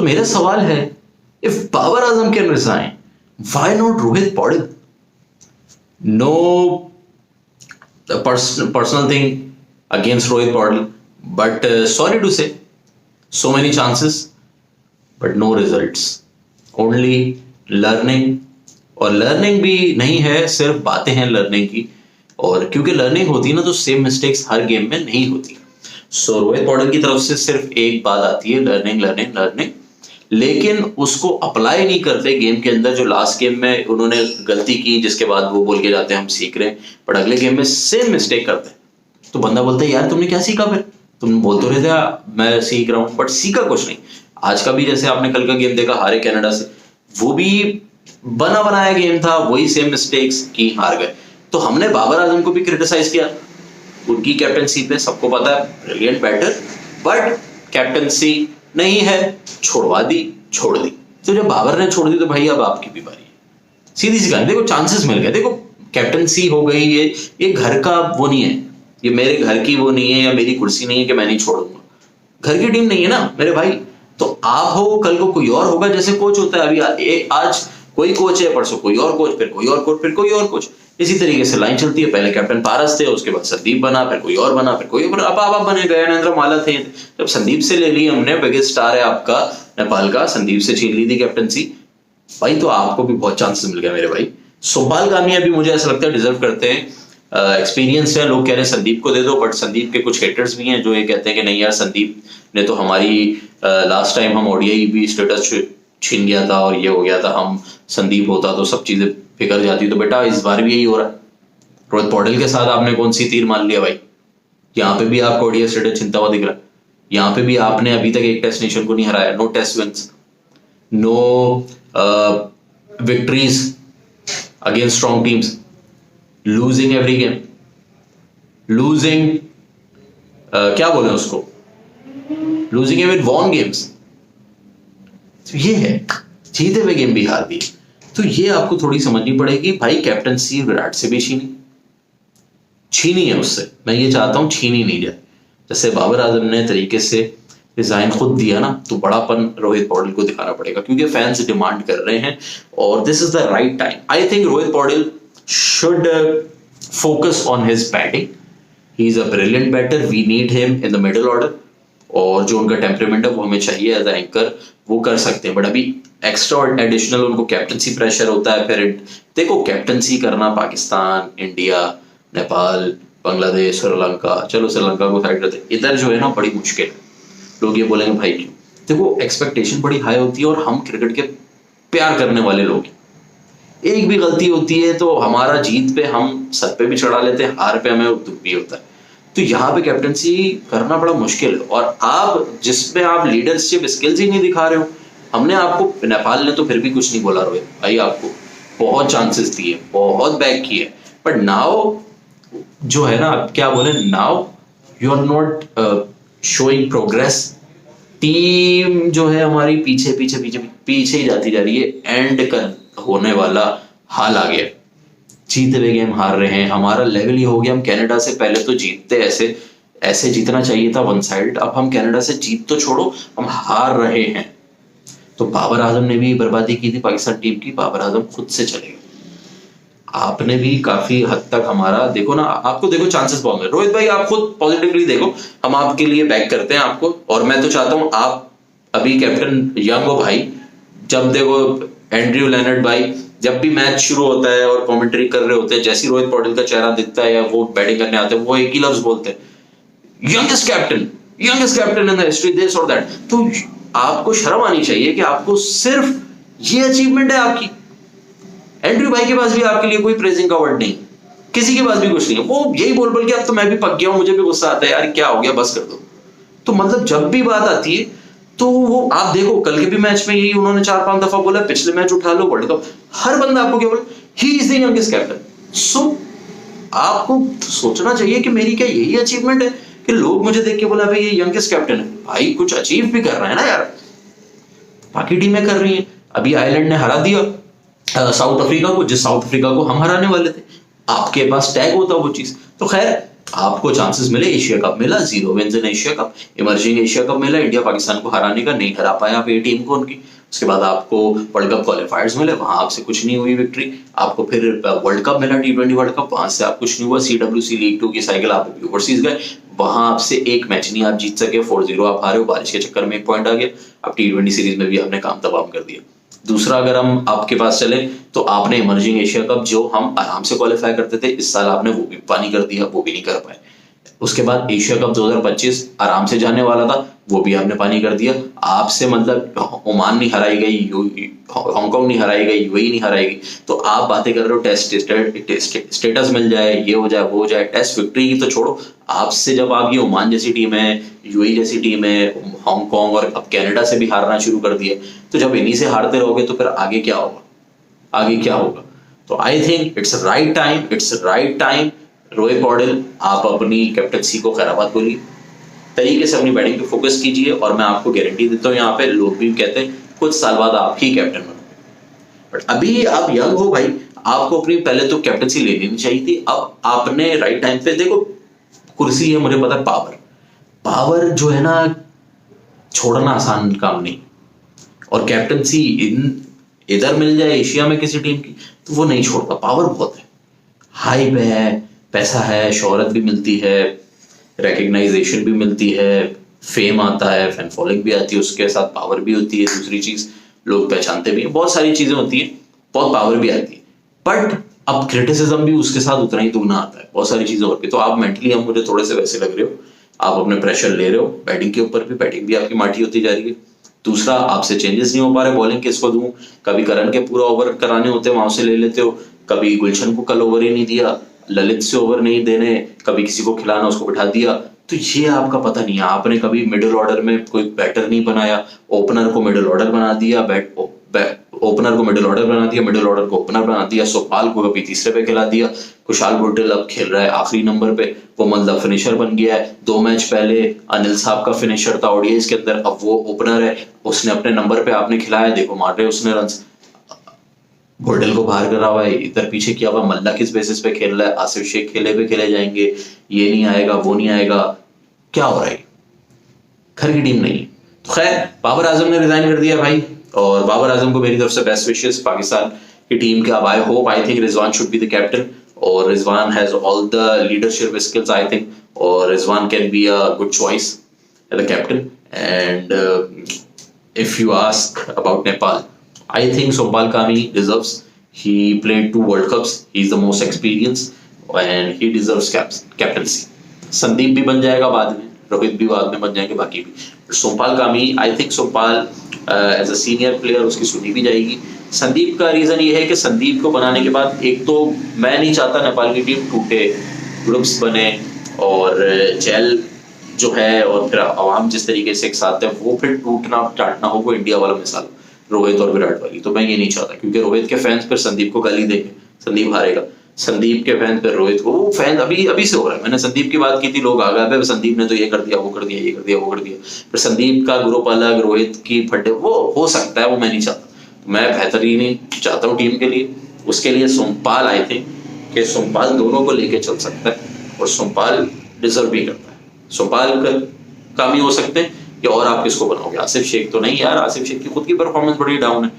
मेरा सवाल है, if Babar Azam can resign, why not Rohit Paudel? No personal thing against Rohit Paudel, but sorry to say, so many chances, but no results. Only learning, और learning भी नहीं है, सिर्फ बातें हैं learning की, और क्योंकि learning होती है ना तो सेम मिस्टेक्स हर गेम में नहीं होती. सो रोहित पौडेल की तरफ से सिर्फ एक बात आती है, लर्निंग लर्निंग लर्निंग, लेकिन उसको अप्लाई नहीं करते गेम के अंदर. जो लास्ट गेम में उन्होंने गलती की जिसके बाद वो बोल के जाते हैं हम सीख रहे हैं, बट अगले गेम में सेम मिस्टेक करते हैं. तो बंदा बोलता है यार तुमने क्या सीखा, फिर तुम बोल तो रहे थे मैं सीख रहा हूं, बट सीखा कुछ नहीं. आज का भी जैसे आपने कल का गेम देखा, हारे कनाडा से, वो भी बना बनाया गेम था, वही सेम मिस्टेक्स की, हार गए. तो हमने बाबर आजम को भी क्रिटिसाइज किया उनकी कैप्टनसी पे, सबको पता है ब्रिलियंट बैटर, बट कैप्टनसी नहीं है, छोड़वा दी, छोड़ दी. तो जब बाबर ने छोड़ दी तो भाई अब आपकी भी बारी है. सीधी सी कहानी. देखो चांसेस मिल गए, देखो कैप्टनसी हो गई, ये घर का वो नहीं है, ये मेरे घर की वो नहीं है, या मेरी कुर्सी नहीं है कि मैं नहीं छोड़ूंगा. घर की टीम नहीं है ना मेरे भाई. तो आप हो, कल को कोई और होगा, जैसे कोच होता है. अभी आज कोई कोच है, परसों कोई और कोच, फिर कोई और कोच, फिर कोई और कोच. इसी तरीके से लाइन चलती है. पहले कैप्टन पारस थे, उसके बाद संदीप बना, फिर कोई और बना, फिर कोई और, अब आप बने, गयानेंद्र माला थे. जब संदीप से ले ली हमने, बिगेस्ट स्टार है आपका नेपाल का, संदीप से छीन ली थी कैप्टनसी भाई, तो आपको भी बहुत चांसेस मिल गया मेरे भाई. सुखपाल गामी अभी मुझे ऐसा लगता है डिजर्व करते हैं, एक्सपीरियंस है. लोग कह रहे हैं संदीप को दे दो, बट संदीप के कुछ हेटर्स भी हैं जो ये कहते हैं कि नहीं यार, संदीप ने तो हमारी लास्ट टाइम हम ओडीआई भी स्टेटस छीन गया था और ये हो गया था, हम संदीप होता तो सब चीजें फिकर जाती. तो बेटा इस बार भी यही हो रहा है. रोहित पौडेल के साथ आपने कौन सी तीर मान लिया भाई? यहाँ पे भी आपको ओडीआई स्टेटस चिंता हुआ दिख रहा है. यहाँ पे भी आपने अभी तक एक टेस्ट नेशन को नहीं हराया. No test wins, no victories against strong teams, losing every game, losing क्या बोले उसको, लूजिंग एवरी वॉन गेम्स. तो ये है, जीते हुए गेम भी हार दिए. तो ये आपको थोड़ी समझनी पड़ेगी भाई. कैप्टनसी विराट से भी छीनी है उससे. मैं ये चाहता हूं छीनी नहीं जाए. जैसे बाबर आजम ने तरीके से रिजाइन खुद दिया ना, तो बड़ापन रोहित पौडेल को दिखाना पड़ेगा, क्योंकि फैंस डिमांड कर रहे हैं और this is the right time. I think Rohit Paudel should focus on his batting. He is a brilliant batter, we need him in the middle order, और जो उनका टेम्परामेंट है वो हमें चाहिए एज एंकर, वो कर सकते हैं. बट अभी एक्स्ट्रा एडिशनल उनको कैप्टनसी प्रेशर होता है. फिर देखो कैप्टनसी करना पाकिस्तान, इंडिया, नेपाल, बांग्लादेश, श्रीलंका, चलो श्रीलंका को साइड करते, इधर जो है ना बड़ी मुश्किल है. लोग ये बोलेंगे भाई क्यों? देखो एक्सपेक्टेशन बड़ी हाई होती है, और हम क्रिकेट के प्यार करने वाले लोग, एक भी गलती होती है तो हमारा जीत पे हम सर पे भी चढ़ा लेते हैं, हार पे हमें दुख भी होता है. तो यहाँ पे कैप्टनसी करना बड़ा मुश्किल है. और आप जिसमें आप लीडरशिप स्किल्स ही नहीं दिखा रहे हो. हमने आपको, नेपाल ने तो फिर भी कुछ नहीं बोला रोहित भाई, आपको बहुत चांसेस दिए, बहुत बैक किए, बट नाउ जो है ना, क्या बोले, now you are not showing progress. Team जो है हमारी पीछे पीछे पीछे पीछे ही जाती जा रही है. एंड कर होने वाला हाल आ गया. जीते हुए गेम हार रहे हैं. हमारा लेवल ये हो गया, हम कनाडा से पहले तो जीतते, ऐसे जीतना चाहिए था वन साइड. अब हम कनाडा से जीत तो छोड़ो, हम हार रहे हैं. तो बाबर आजम ने भी बर्बादी की थी पाकिस्तान टीम की. बाबर आजम खुद से चले गए. आपने भी काफी हद तक हमारा देखो ना, आपको देखो चांसेस बहुत है. रोहित भाई आप खुद पॉजिटिवली देखो, हम आपके लिए बैक करते हैं आपको. और मैं तो चाहता हूं आप अभी कैप्टन यंग हो भाई. जब देखो एंड्रयू लेनर्ड भाई, जब भी मैच शुरू होता है और कमेंट्री कर रहे होते हैं, जैसे रोहित पौडेल का चेहरा दिखता है या वो बैटिंग करने आते हैं, वो एक ही लफ्ज बोलते हैं, youngest captain in the history, this और दैट. तो आपको शर्म आनी चाहिए कि आपको सिर्फ ये अचीवमेंट है आपकी. एंड्रयू भाई के पास भी आपके लिए कोई प्रेजिंग का वर्ड नहीं, किसी के पास भी कुछ नहीं है. वो यही बोल के अब तो मैं भी पक गया हूं, मुझे भी गुस्सा आता है यार, क्या हो गया, बस कर दो. तो मतलब जब भी बात आती है तो वो आप देखो, कल के भी मैच में यही उन्होंने 4-5 दफा बोला, पिछले मैच उठा लो, वर्ल्ड कप, हर बंदा आपको क्या बोला, he is the youngest captain. So आपको सोचना चाहिए कि मेरी क्या यही अचीवमेंट है कि लोग मुझे देख के बोला भाई ये यंगेस्ट कैप्टन है. भाई कुछ अचीव भी कर रहा है ना यार, बाकी टीमें कर रही हैं. अभी आयरलैंड ने हरा दिया साउथ अफ्रीका को, जिस साउथ अफ्रीका को हम हराने वाले थे. आपके पास टैग होता वो चीज. तो खैर आपको चांसेस मिले, एशिया कप मिला, 0 wins in Asia cup, emerging Asia cup मिला, इंडिया पाकिस्तान को हराने का, नहीं हरा पाया आप ये टीम को उनकी। उसके बाद आपको वर्ल्ड कप क्वालिफायर्स मिले, वहां आपसे कुछ नहीं हुई विक्ट्री। आपको फिर वर्ल्ड कप मिला, T20 वर्ल्ड कप, वहां से आप कुछ नहीं हुआ। CWC लीग 2 की साइकिल आप ओवरसीज गए, वहां आपसे एक मैच नहीं आप जीत सके, 4-0 आप हारे हो, बारिश के चक्कर में 1 पॉइंट आ गया। अब T20 सीरीज में भी आपने काम तमाम कर दिया। दूसरा, अगर हम आपके पास चले तो आपने इमर्जिंग एशिया कप जो हम आराम से क्वालिफाई करते थे, इस साल आपने वो भी पानी कर दिया, वो भी नहीं कर पाए। उसके बाद एशिया कप 2025 आराम से जाने वाला था, वो भी आपने पानी कर दिया। आपसे मतलब ओमान नहीं हराई गई, हांगकांग नहीं हराई गई, यूएई नहीं हराई गई, तो आप बातें कर रहे हो टेस्ट स्टेटस मिल जाए, ये हो जाए, वो हो जाए। टेस्ट विक्ट्री की तो छोड़ो, आपसे जब आप ये ओमान जैसी टीम है, यूएई जैसी टीम है, हांगकांग और अब कनाडा से भी हारना शुरू कर दिया, तो जब इन्हीं से हारते रहोगे तो फिर आगे क्या होगा, आगे क्या होगा। तो I think it's right time. Rohit Paudel, आप अपनी कैप्टनसी को खैराबाद बोलिए, तरीके से अपनी बैटिंग पे फोकस कीजिए, और मैं आपको गारंटी देता हूँ, यहाँ पे लोग भी कहते हैं कुछ साल बाद आप ही कैप्टन बनोगे। बट अभी आप यंग हो भाई, आपको अपनी पहले तो कैप्टनसी लेनी नहीं चाहिए थी। अब आपने राइट टाइम पे, देखो कुर्सी है, मुझे पता है, पावर जो है ना, छोड़ना आसान काम नहीं। और कैप्टनसी इधर मिल जाए एशिया में किसी टीम की तो वो नहीं छोड़ता, पावर बहुत है, हाइप है, पैसा है, शोहरत भी मिलती है, रिकग्नाइजेशन भी मिलती है, फेम आता है, फैन फॉलोइंग भी आती है, उसके साथ पावर भी होती है। दूसरी चीज, लोग पहचानते भी हैं, बहुत सारी चीजें होती हैं, बहुत पावर भी आती है। बट अब क्रिटिसिज्म भी उसके साथ उतना ही दुगना आता है, बहुत सारी चीजें होती है। तो आप मेंटली, हम मुझे थोड़े से वैसे लग रहे हो, आप अपने प्रेशर ले रहे हो बैटिंग के ऊपर भी, बैटिंग भी आपकी माठी होती जा रही है। दूसरा, आपसे चेंजेस नहीं हो पा रहे, बॉलिंग किसको दूं, कभी करण के पूरा ओवर कराने होते हैं, वहां से ले लेते हो, कभी गुलशन को कल ओवर ही नहीं दिया, ललित से ओवर नहीं देने, कभी किसी को खिलाना उसको बिठा दिया। तो ये आपका पता नहीं है, आपने कभी मिडिल ऑर्डर में कोई बैटर नहीं बनाया, ओपनर को मिडिल ऑर्डर बना दिया, ओपनर को मिडिल ऑर्डर बना दिया, मिडिल ऑर्डर को ओपनर बना दिया, सोपाल को कभी तीसरे पे खिला दिया, कुशाल भुट्टेल अब खेल रहा है आखिरी नंबर पे, वो मतलब फिनिशर बन गया है। 2 मैच पहले अनिल साहब का फिनिशर था ओडीआईज के अंदर, अब वो ओपनर है, उसने अपने नंबर पे आपने खिलाया, देखो मार रहे उसने रन, भुट्टेल को बाहर करा हुआ है, इधर पीछे किया हुआ, मल्ला किस बेसिस पे खेल रहा है, आसिफ शेख खेले पे खेले जाएंगे, ये नहीं आएगा, वो नहीं आएगा, क्या हो रहा है, घर की टीम नहीं है। तो खैर, बाबर आजम ने रिजाइन कर दिया भाई, और बाबर आजम को मेरी तरफ से बेस्ट विशेस पाकिस्तान की टीम के। अब I think Rizwan should be the captain, और Rizwan has all the leadership skills I think, और Rizwan can be a good choice as the captain. And if you ask about Nepal, I think Sompal Kami deserves. He played 2 World Cups. He's the most experienced, and he deserves captaincy. Sandeep भी बन जाएगा बाद में, रोहित भी बाद में बन जाएंगे, बाकी भी। Sompal Kami, I think Sompal as a senior player उसकी सुनी भी जाएगी। संदीप का रीजन ये है कि संदीप को बनाने के बाद, एक तो मैं नहीं चाहता नेपाल की टीम टूटे, ग्रुप्स बने, और जेल जो है और फिर आवाम जिस तरीके से एक साथ है, वो फिर टूटना टाटना हो, वो इंडिया वाला मिसाल रोहित और विराट वाली। तो मैं ये नहीं चाहता, क्योंकि रोहित के फैंस फिर संदीप को गाली देंगे, संदीप हारेगा, संदीप के फैंस फिर रोहित को, वो फैन अभी से हो रहा है। मैंने संदीप की बात की थी, लोग आ गए संदीप ने तो ये कर दिया, वो कर दिया, ये कर दिया, वो कर दिया, फिर संदीप का ग्रुप अलग, रोहित की फड्डे, वो हो सकता है, वो मैं नहीं चाहता। मैं बेहतरीन ही चाहता हूँ टीम के लिए, उसके लिए सोमपाल, आई थिंक कि सोमपाल दोनों को लेके चल सकता है, और सोमपाल डिजर्व भी करता है। सोमपाल काम ही हो सकते हैं, कि और आप किसको बनाओगे, आसिफ शेख तो नहीं यार, आसिफ शेख की खुद की परफॉर्मेंस बड़ी डाउन है।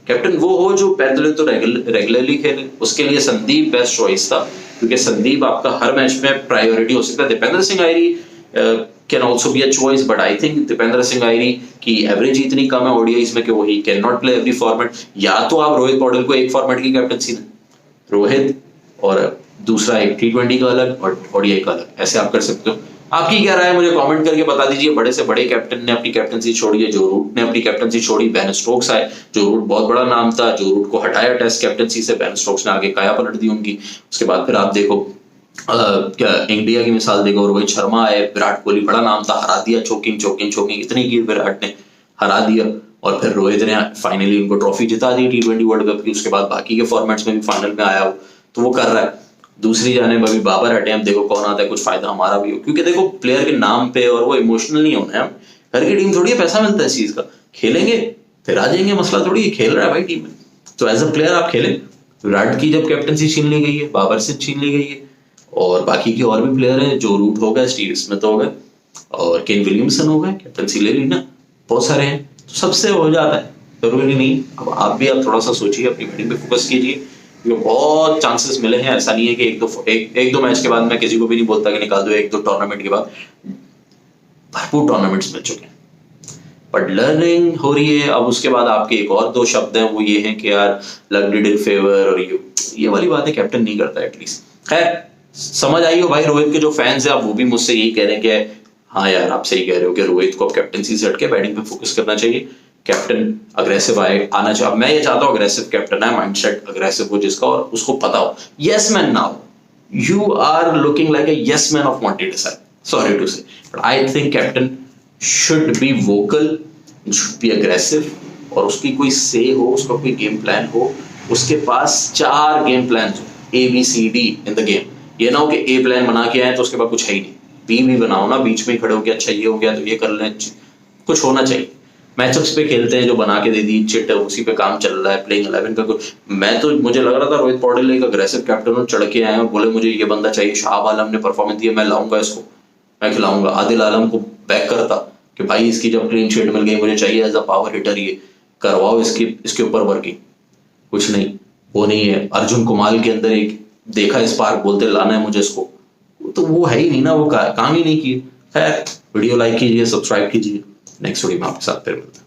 कैप्टन वो हो जो पहले तो रेगुलरली खेले, उसके लिए संदीप बेस्ट चॉइस था, क्योंकि संदीप आपका हर मैच में प्रायोरिटी हो सकता है। Dipendra Singh Airee can also be a choice, but I think Dipendra Singh Airee की एवरेज इतनी कम है ओडीआईज में कि वो he can not play every format. या तो आप रोहित पौडेल को एक फॉर्मेट की कैप्टनसी दें, रोहित, और दूसरा एक T20 का अलग और ओडीआई का अलग, ऐसे आप कर सकते हो। आपकी क्या राय है मुझे कमेंट करके बता दीजिए। बड़े से बड़े कैप्टन ने अपनी कैप्टनसी छोड़ी है, जो रूट ने अपनी कैप्टनसी छोड़ी, बेन स्टोक्स आए, जो रूट बहुत बड़ा नाम था, जो रूट को हटाया टेस्ट कैप्टनसी से, बेन स्टोक्स ने आगे काया पलट दी उनकी। उसके बाद फिर आप देखो क्या इंडिया की मिसाल देखो, रोहित शर्मा आए, विराट कोहली बड़ा नाम था, हरा दिया, चोकिंग इतनी की विराट ने हरा दिया, और फिर रोहित ने फाइनली उनको ट्रॉफी जिता दी T20 वर्ल्ड कप की। उसके बाद बाकी के फॉर्मेट्स में भी फाइनल में आया हो, तो वो कर रहा है। दूसरी जानेब अभी बाबर हटे, हम देखो कौन आता है, कुछ फायदा हमारा भी हो, क्योंकि देखो प्लेयर के नाम पे और वो इमोशनल नहीं होना है। हम घर की टीम थोड़ी है, पैसा मिलता है इस चीज का, खेलेंगे फिर आ जाएंगे, मसला थोड़ी है, खेल रहा है भाई टीम में, तो एज अ प्लेयर आप खेलें। विराट की जब कैप्टनसी छीन ली गई है, बाबर से छीन ली गई है, और बाकी के और भी प्लेयर हैं, जो रूट हो गए, स्टीव स्मिथ हो गए और केन विलियमसन हो गए, कैप्टनसी ले ली ना, बहुत सारे हैं, तो सबसे हो जाता है, जरूरी नहीं। अब आप भी थोड़ा सा सोचिए, अपनी बैटिंग पे फोकस कीजिए, क्योंकि बहुत चांसेस मिले हैं। ऐसा नहीं है कि एक दो मैच के बाद, मैं किसी को भी नहीं बोलता कि निकाल दो, एक दो टूर्नामेंट के बाद भरपूर टूर्नामेंट्स मिल चुके हैं, बट लर्निंग हो रही है। अब उसके बाद आपके एक और दो शब्द हैं, वो ये हैं कि यार लक डिड इन फेवर, और ये वाली बातें कैप्टन नहीं करता एटलीस्ट। खैर, समझ आई हो भाई, रोहित के जो फैंस हैं, अब वो भी मुझसे यही कह रहे हैं कि हाँ यार, आप सही कह रहे हो कि रोहित को अब कैप्टनसी से हटके बैटिंग पे फोकस करना चाहिए, कैप्टन अग्रेसिव आना चाहिए। मैं ये चाहता हूँ अग्रेसिव कैप्टन है, माइंडसेट अग्रेसिव हो जिसका, और उसको पता हो yes man now you are looking like a yes man of Monty Desai, sorry to say, but I think captain should be vocal, should be aggressive, और उसकी कोई से हो, उसका कोई गेम प्लान हो, उसके पास 4 गेम प्लान हो, ABCD इन द गेम। ये ना हो कि ए प्लान बना के आए तो उसके बाद कुछ है ही नहीं, बी भी बनाओ ना, बीच में खड़े हो गया, अच्छा ये हो गया तो ये कर लें, कुछ होना चाहिए। मैचअप्स पे खेलते हैं, जो बना के दे दी चिट, उसी पे काम चल रहा है, प्लेइंग 11 का कुछ। मैं तो, मुझे लग रहा था रोहित पौडेल एक अग्रेसिव कैप्टन हो, चढ़ के आए और बोले मुझे ये बंदा चाहिए, शाह आलम ने परफॉर्मेंस दिया, मैं लाऊंगा इसको, मैं खिलाऊंगा। आदिल आलम को बैक करता कि भाई इसकी जब क्लीन शीट मिल गई, मुझे चाहिए एज अ पावर हिटर, ये करवाओ इसके ऊपर वर्किंग। कुछ नहीं, वो नहीं है। अर्जुन कुमाल के अंदर एक देखा स्पार्क, बोलते लाना है मुझे इसको, तो वो है ही नहीं ना, वो काम ही नहीं किए। खैर, वीडियो लाइक कीजिए, सब्सक्राइब कीजिए, नेक्स्ट वीडियो में आपके साथ फिर मिलते हैं।